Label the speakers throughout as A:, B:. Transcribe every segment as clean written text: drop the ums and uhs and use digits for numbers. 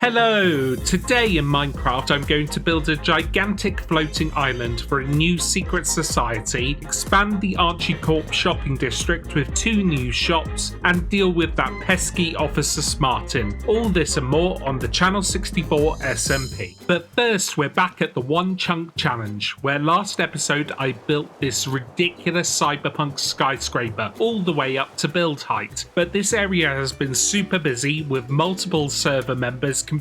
A: Hello! Today in Minecraft I'm going to build a gigantic floating island for a new secret society, expand the Archi Corp shopping district with 2 new shops, and deal with that pesky Officer Smartin. All this and more on the Channel 64 SMP. But first we're back at the One Chunk Challenge, where last episode I built this ridiculous cyberpunk skyscraper all the way up to build height. But this area has been super busy with multiple server members competing.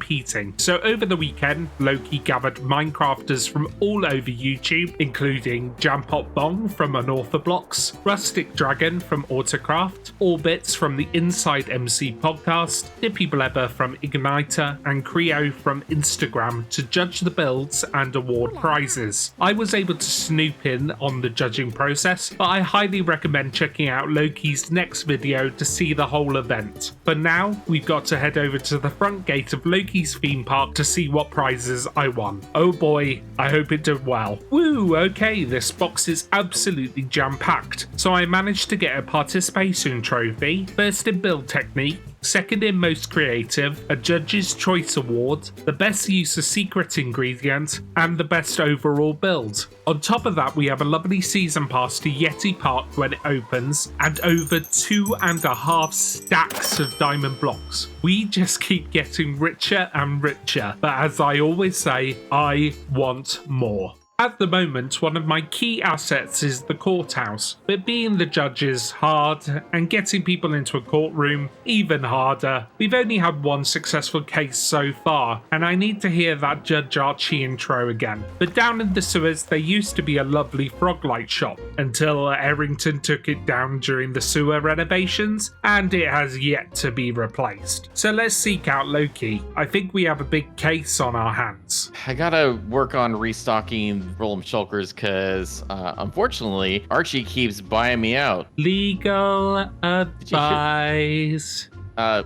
A: So over the weekend, Loki gathered Minecrafters from all over YouTube, including Jampot Bong from Unorthoblocks, Rustic Dragon from Autocraft, Orbits from the Inside MC podcast, Dippy Blebber from Igniter, and Creo from Instagram to judge the builds and award prizes. I was able to snoop in on the judging process, but I highly recommend checking out Loki's next video to see the whole event. For now, we've got to head over to the front gate of Loki's theme park to see what prizes I won. Oh boy, I hope it did well. Woo, okay, this box is absolutely jam-packed. So I managed to get a participation trophy, first in build technique, second in most creative, a judge's choice award, the best use of secret ingredient, and the best overall build. On top of that, we have a lovely season pass to Yeti Park when it opens, and over 2.5 stacks of diamond blocks. We just keep getting richer and richer, but as I always say, I want more. At the moment, one of my key assets is the courthouse, but being the judge is hard, and getting people into a courtroom even harder. We've only had one successful case so far, and I need to hear that Judge Archi intro again. But down in the sewers, there used to be a lovely Froglight shop, until Aerington took it down during the sewer renovations, and it has yet to be replaced. So let's seek out Loki. I think we have a big case on our hands.
B: I gotta work on restocking Rollem Shulkers because unfortunately Archie keeps buying me out.
A: Legal advice.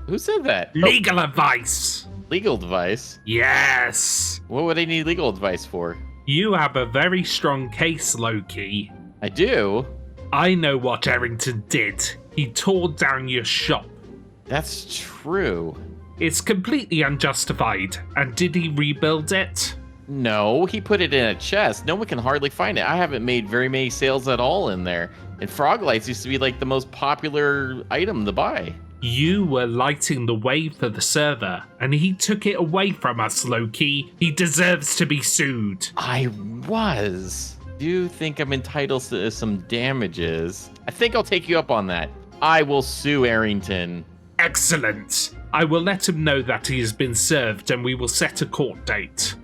B: Who said that?
A: Legal advice.
B: Legal advice?
A: Yes.
B: What would I need legal advice for?
A: You have a very strong case, Loki.
B: I do?
A: I know what Aerington did. He tore down your shop.
B: That's true.
A: It's completely unjustified. And did he rebuild it?
B: No, he put it in a chest. No one can hardly find it. I haven't made very many sales at all in there. And frog lights used to be like the most popular item to buy.
A: You were lighting the way for the server, and he took it away from us, Loki. He deserves to be sued.
B: I was. Do you think I'm entitled to some damages? I think I'll take you up on that. I will sue Aerington.
A: Excellent. I will let him know that he has been served and we will set a court date.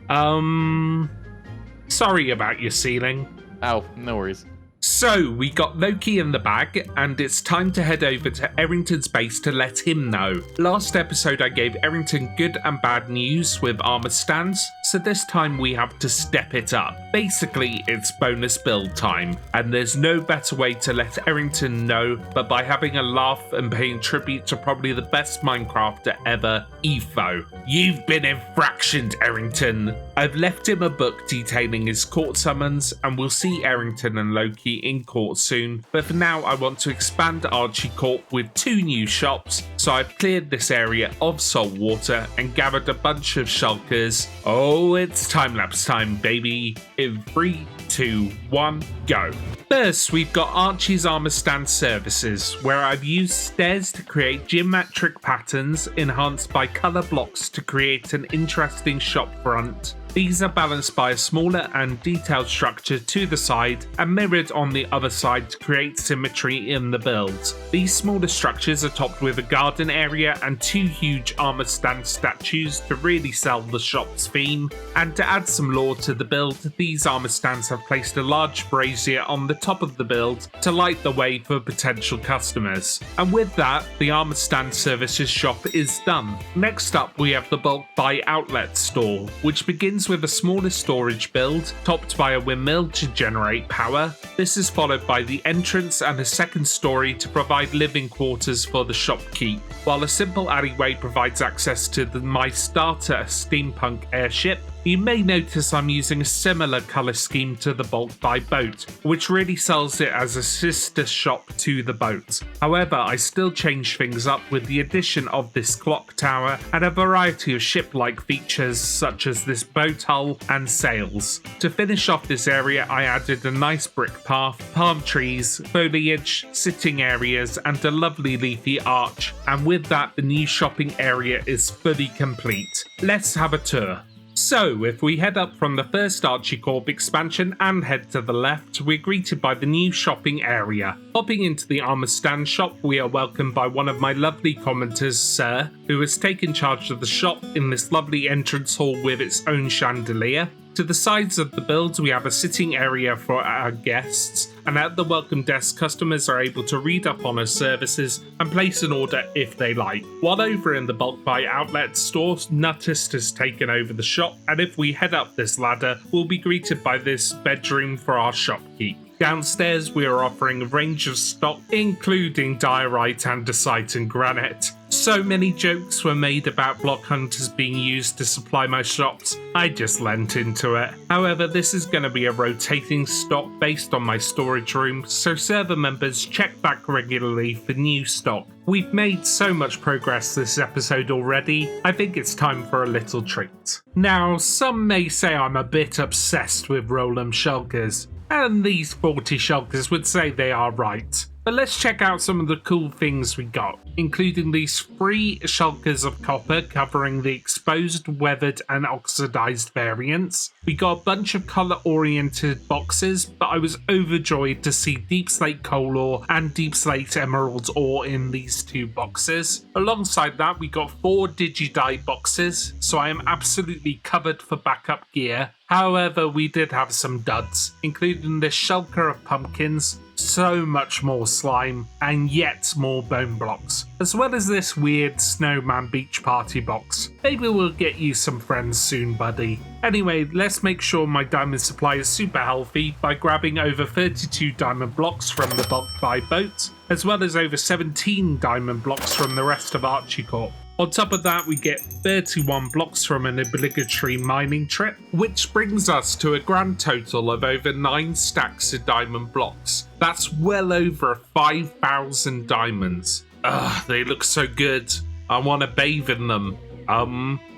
A: Sorry about your ceiling.
B: Oh, no worries.
A: So, we got Loki in the bag, and it's time to head over to Aerington's base to let him know. Last episode I gave Aerington good and bad news with armor stands, so this time we have to step it up. Basically, it's bonus build time, and there's no better way to let Aerington know but by having a laugh and paying tribute to probably the best Minecrafter ever, Etho. You've been infractioned, Aerington. I've left him a book detailing his court summons, and we'll see Aerington and Loki in court soon, but for now I want to expand Archi Corp with 2 new shops, so I've cleared this area of salt water and gathered a bunch of shulkers. Oh, it's time-lapse time, baby. In 3, 2, 1, go. First, we've got Archie's armor stand services, where I've used stairs to create geometric patterns enhanced by color blocks to create an interesting shop front. These are balanced by a smaller and detailed structure to the side and mirrored on the other side to create symmetry in the build. These smaller structures are topped with a garden area and 2 huge armor stand statues to really sell the shop's theme. And to add some lore to the build, these armor stands have placed a large brazier on the top of the build to light the way for potential customers. And with that, the armor stand services shop is done. Next up, we have the bulk buy outlet store, which begins with a smaller storage build topped by a windmill to generate power. This is followed by the entrance and a second story to provide living quarters for the shopkeep, while a simple alleyway provides access to my starter steampunk airship. You may notice I'm using a similar colour scheme to the bulk buy boat, which really sells it as a sister shop to the boat. However, I still change things up with the addition of this clock tower and a variety of ship-like features such as this boat hull and sails. To finish off this area, I added a nice brick path, palm trees, foliage, sitting areas and a lovely leafy arch, and with that the new shopping area is fully complete. Let's have a tour. So, if we head up from the first Archi Corp expansion and head to the left, we're greeted by the new shopping area. Popping into the armor stand shop, we are welcomed by one of my lovely commenters, Sir, who has taken charge of the shop in this lovely entrance hall with its own chandelier. To the sides of the build, we have a sitting area for our guests, and at the welcome desk, customers are able to read up on our services and place an order if they like. While over in the bulk buy outlet store, Nuttist has taken over the shop, and if we head up this ladder, we'll be greeted by this bedroom for our shopkeep. Downstairs, we are offering a range of stock, including diorite, andesite and granite. So many jokes were made about block hunters being used to supply my shops, I just lent into it. However, this is going to be a rotating stock based on my storage room, so server members check back regularly for new stock. We've made so much progress this episode already, I think it's time for a little treat. Now, some may say I'm a bit obsessed with Rollem Shulkers, and these 40 Shulkers would say they are right. But let's check out some of the cool things we got, including these 3 Shulkers of copper covering the exposed, weathered and oxidized variants. We got a bunch of colour-oriented boxes, but I was overjoyed to see Deep Slate Coal Ore and Deep Slate Emerald Ore in these 2 boxes. Alongside that, we got 4 Digi-Die boxes, so I am absolutely covered for backup gear. However, we did have some duds, including this Shulker of pumpkins, so much more slime, and yet more bone blocks, as well as this weird snowman beach party box. Maybe we'll get you some friends soon, buddy. Anyway, let's make sure my diamond supply is super healthy by grabbing over 32 diamond blocks from the bulk buy boat, as well as over 17 diamond blocks from the rest of Archi Corp. On top of that, we get 31 blocks from an obligatory mining trip, which brings us to a grand total of over 9 stacks of diamond blocks. That's well over 5,000 diamonds. Ugh, they look so good. I want to bathe in them.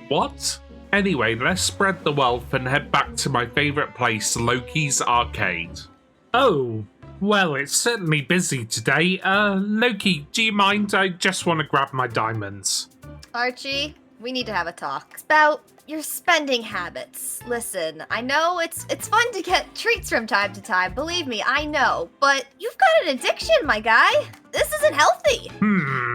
A: What? Anyway, let's spread the wealth and head back to my favourite place, Loki's Arcade. Oh, well, it's certainly busy today. Loki, do you mind? I just want to grab my diamonds.
C: Archie, we need to have a talk. It's about your spending habits. Listen, I know it's fun to get treats from time to time, believe me, I know. But you've got an addiction, my guy. This isn't healthy.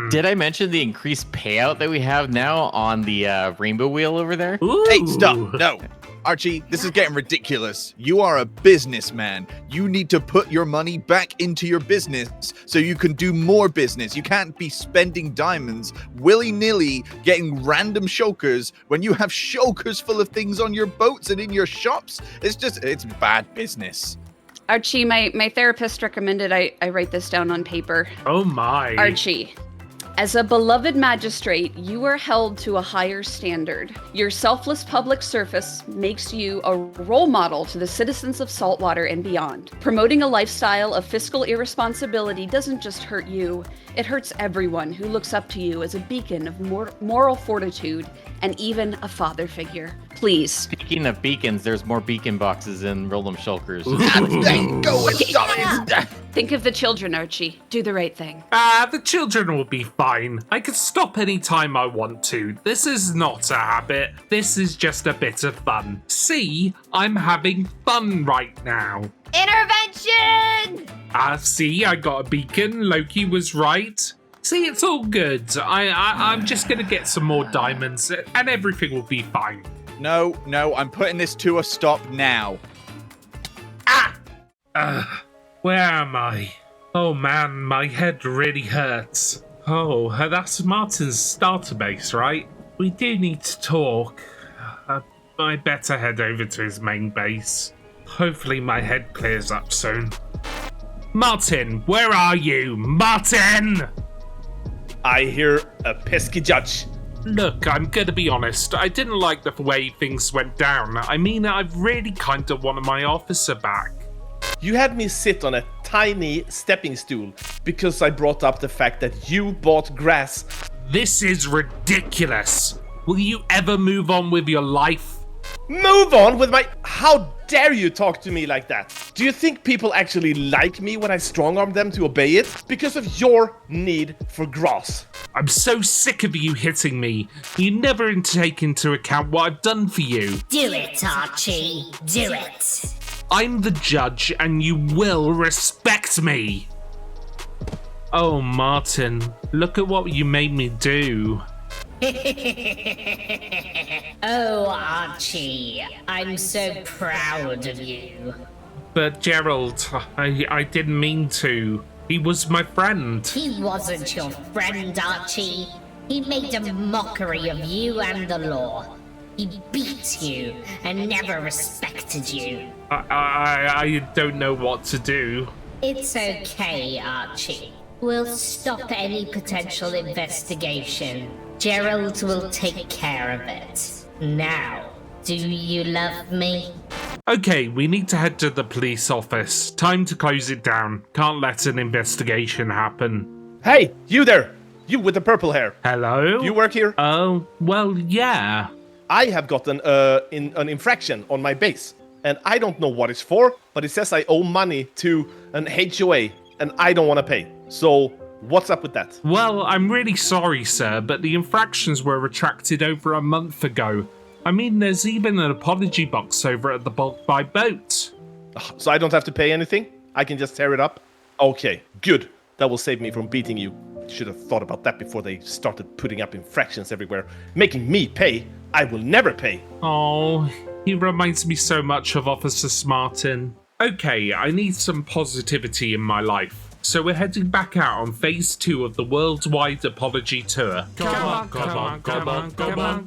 B: Did I mention the increased payout that we have now on the rainbow wheel over there?
A: Ooh.
D: Hey, stop. No. Archie, this is getting ridiculous. You are a businessman. You need to put your money back into your business so you can do more business. You can't be spending diamonds willy-nilly getting random shulkers when you have shulkers full of things on your boats and in your shops. It's bad business.
E: Archie, my therapist recommended I write this down on paper.
A: Oh my.
E: Archie, as a beloved magistrate, you are held to a higher standard. Your selfless public service makes you a role model to the citizens of Saltwater and beyond. Promoting a lifestyle of fiscal irresponsibility doesn't just hurt you, it hurts everyone who looks up to you as a beacon of moral fortitude and even a father figure. Please.
B: Speaking of beacons, there's more beacon boxes in Rollem Shulkers.
E: Think of the children, Archie. Do the right thing.
A: The children will be fine. I can stop any time I want to. This is not a habit. This is just a bit of fun. See, I'm having fun right now.
C: Intervention!
A: See, I got a beacon. Loki was right. See, it's all good. I'm just gonna get some more diamonds and everything will be fine.
D: No, I'm putting this to a stop now.
A: Where am I? Oh man, my head really hurts. Oh, that's Martin's starter base, right? We do need to talk. I better head over to his main base. Hopefully my head clears up soon. Martin, where are you? Martin!
F: I hear a pesky judge.
A: Look, I'm gonna be honest. I didn't like the way things went down. I mean, I really kind of wanted my officer back.
F: You had me sit on a tiny stepping stool because I brought up the fact that you bought grass.
A: This is ridiculous. Will you ever move on with your life?
F: Move on with my... How dare you talk to me like that? Do you think people actually like me when I strong-arm them to obey it? Because of your need for grass.
A: I'm so sick of you hitting me. You never take into account what I've done for you.
G: Do it, Archie. Do it.
A: I'm the judge and you will respect me. Oh, Martin, look at what you made me do.
G: Oh, Archie, I'm so proud of you.
A: But Gerald, I didn't mean to. He was my friend.
G: He wasn't your friend, Archie. He made a mockery of you and the law. He beat you and never respected you.
A: I don't know what to do.
G: It's okay, Archie. We'll stop any potential investigation. Gerald will take care of it. Now, do you love me?
A: Okay, we need to head to the police office. Time to close it down. Can't let an investigation happen.
F: Hey, you there! You with the purple hair.
A: Hello?
F: You work here?
A: Oh, well, yeah.
F: I have gotten an infraction on my base. And I don't know what it's for, but it says I owe money to an HOA, and I don't want to pay. So, what's up with that?
A: Well, I'm really sorry, sir, but the infractions were retracted over a month ago. I mean, there's even an apology box over at the Bulk by Boat.
F: So I don't have to pay anything? I can just tear it up? Okay, good. That will save me from beating you. Should have thought about that before they started putting up infractions everywhere. Making me pay. I will never pay.
A: Oh, he reminds me so much of Officer Smartin. Okay, I need some positivity in my life. So we're heading back out on phase 2 of the worldwide apology tour. Come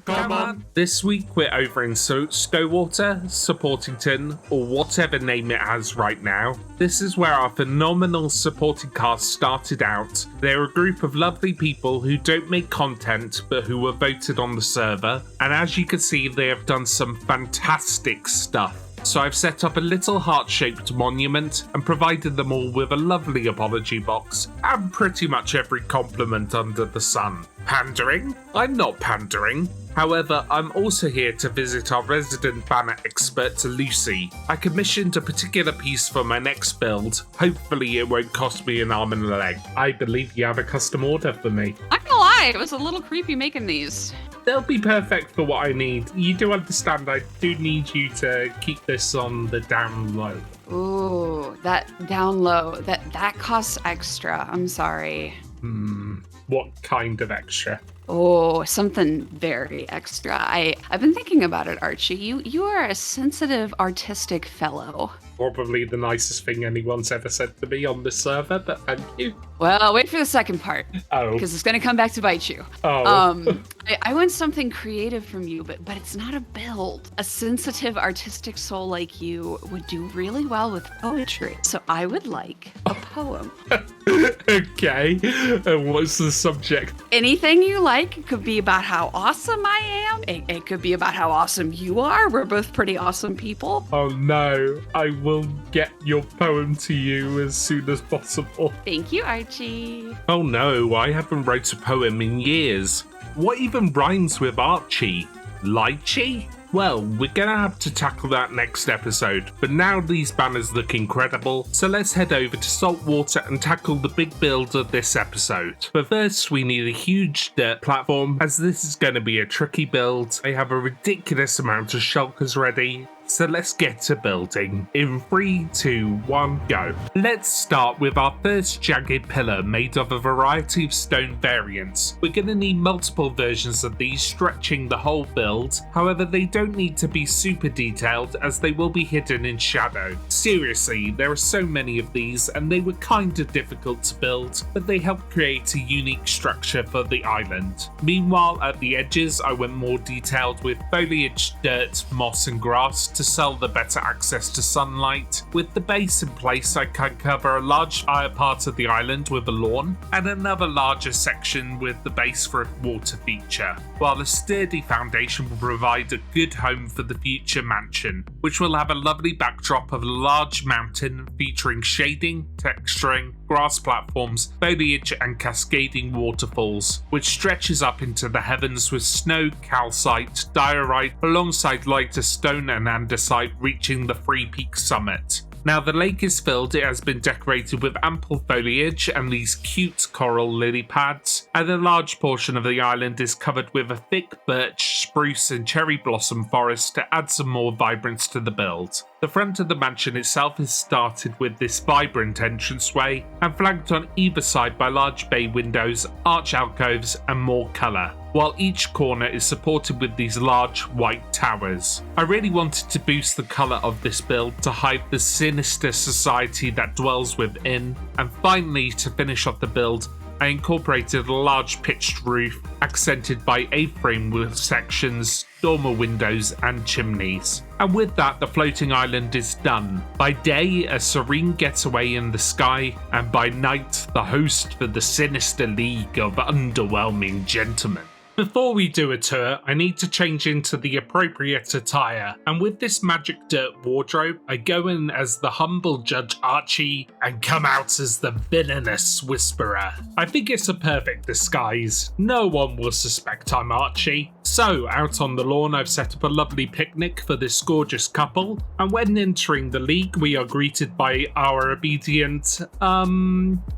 A: on. This week we're over in Stowwater, Supportington, or whatever name it has right now. This is where our phenomenal supporting cast started out. They're a group of lovely people who don't make content, but who were voted on the server. And as you can see, they have done some fantastic stuff. So I've set up a little heart-shaped monument and provided them all with a lovely apology box and pretty much every compliment under the sun. Pandering? I'm not pandering. However, I'm also here to visit our resident banner expert, Luci. I commissioned a particular piece for my next build. Hopefully it won't cost me an arm and a leg. I believe you have a custom order for me.
E: Not gonna lie, it was a little creepy making these.
A: They'll be perfect for what I need. You do understand I do need you to keep this on the down low.
E: Ooh, that down low. That costs extra. I'm sorry.
A: What kind of extra?
E: Oh, something very extra. I've been thinking about it, Archie. You are a sensitive, artistic fellow.
A: Probably the nicest thing anyone's ever said to me on this server, but thank you.
E: Well, wait for the second part.
A: Oh.
E: Because it's going to come back to bite you.
A: Oh.
E: I want something creative from you, but it's not a build. A sensitive, artistic soul like you would do really well with poetry. So I would like a poem.
A: Okay. And what's the subject?
E: Anything you like. It could be about how awesome I am. It could be about how awesome you are. We're both pretty awesome people.
A: Oh no. I will get your poem to you as soon as possible.
E: Thank you, Archie.
A: Oh no, I haven't wrote a poem in years. What even rhymes with Archie? Lychee? Well, we're gonna have to tackle that next episode, but now these banners look incredible, so let's head over to Saltwater and tackle the big build of this episode. But first, we need a huge dirt platform, as this is gonna be a tricky build. I have a ridiculous amount of shulkers ready, so let's get to building. In 3, 2, 1, go. Let's start with our first jagged pillar made of a variety of stone variants. We're going to need multiple versions of these stretching the whole build. However, they don't need to be super detailed as they will be hidden in shadow. Seriously, there are so many of these and they were kind of difficult to build, but they help create a unique structure for the island. Meanwhile, at the edges, I went more detailed with foliage, dirt, moss and grass to sell the better access to sunlight. With the base in place, I can cover a large part of the island with a lawn, and another larger section with the base for a water feature, while a sturdy foundation will provide a good home for the future mansion, which will have a lovely backdrop of a large mountain featuring shading, texturing, grass platforms, foliage and cascading waterfalls, which stretches up into the heavens with snow, calcite, diorite, alongside lighter stone and andesite reaching the 3 peak summit. Now the lake is filled, it has been decorated with ample foliage and these cute coral lily pads, and a large portion of the island is covered with a thick birch, spruce and cherry blossom forest to add some more vibrance to the build. The front of the mansion itself is started with this vibrant entranceway and flanked on either side by large bay windows, arch alcoves and more colour, while each corner is supported with these large white towers. I really wanted to boost the colour of this build to hide the sinister society that dwells within, and finally to finish off the build, I incorporated a large pitched roof accented by A-frame with sections, dormer windows and chimneys. And with that, the floating island is done. By day, a serene getaway in the sky, and by night, the host for the sinister League of Underwhelming Gentlemen. Before we do a tour, I need to change into the appropriate attire, and with this magic dirt wardrobe, I go in as the humble Judge Archi and come out as the villainous Whisperer. I think it's a perfect disguise. No one will suspect I'm Archie. So, out on the lawn, I've set up a lovely picnic for this gorgeous couple, and when entering the league, we are greeted by our obedient,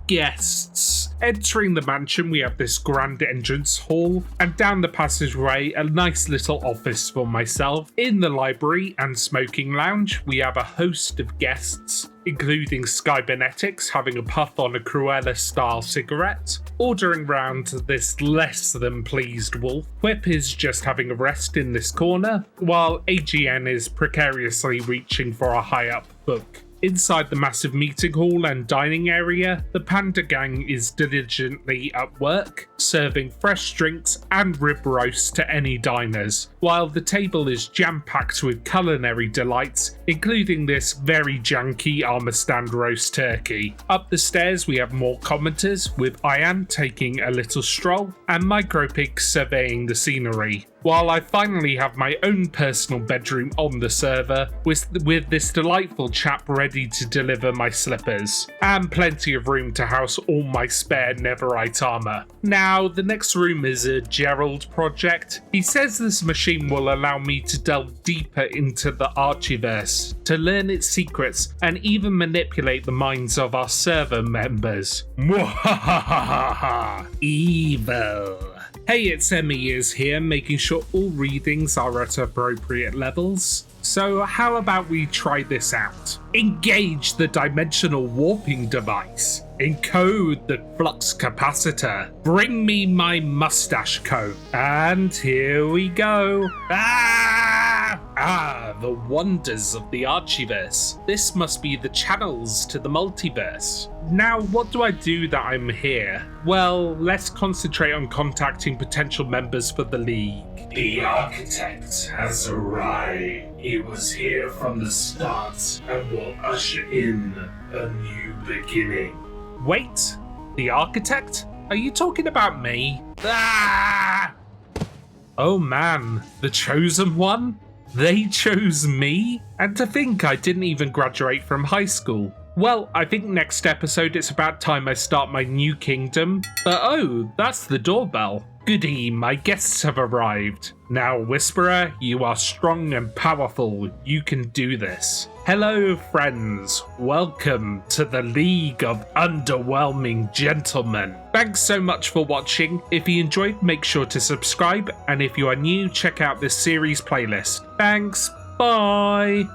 A: guests. Entering the mansion, we have this grand entrance hall, and down the passageway, a nice little office for myself. In the library and smoking lounge, we have a host of guests, including Skybernetics having a puff on a Cruella-style cigarette, ordering round this less than pleased wolf. Whip is just having a rest in this corner, while AGN is precariously reaching for a high-up book. Inside the massive meeting hall and dining area, the Panda Gang is diligently at work, serving fresh drinks and rib roast to any diners, while the table is jam-packed with culinary delights, including this very janky armor stand roast turkey. Up the stairs we have more commenters, with Ian taking a little stroll and Micropig surveying the scenery, while I finally have my own personal bedroom on the server with this delightful chap ready to deliver my slippers, and plenty of room to house all my spare netherite armor. Now, the next room is a Gerald project. He says this machine will allow me to delve deeper into the Archiverse, to learn its secrets, and even manipulate the minds of our server members. Mwahahaha! Evil! Hey, it's Emmy is here, making sure all readings are at appropriate levels. So how about we try this out? Engage the dimensional warping device. Encode the flux capacitor. Bring me my mustache coat. And here we go. The wonders of the Archiverse. This must be the channels to the multiverse. Now, what do I do that I'm here? Well, let's concentrate on contacting potential members for the League.
H: The Architect has arrived. He was here from the start and will usher in a new beginning.
A: Wait, the Architect? Are you talking about me? Oh man, the chosen one? They chose me? And to think I didn't even graduate from high school. Well, I think next episode it's about time I start my new kingdom. But oh, that's the doorbell. Goody, my guests have arrived. Now, Whisperer, you are strong and powerful. You can do this. Hello, friends. Welcome to the League of Underwhelming Gentlemen. Thanks so much for watching. If you enjoyed, make sure to subscribe. And if you are new, check out this series playlist. Thanks. Bye.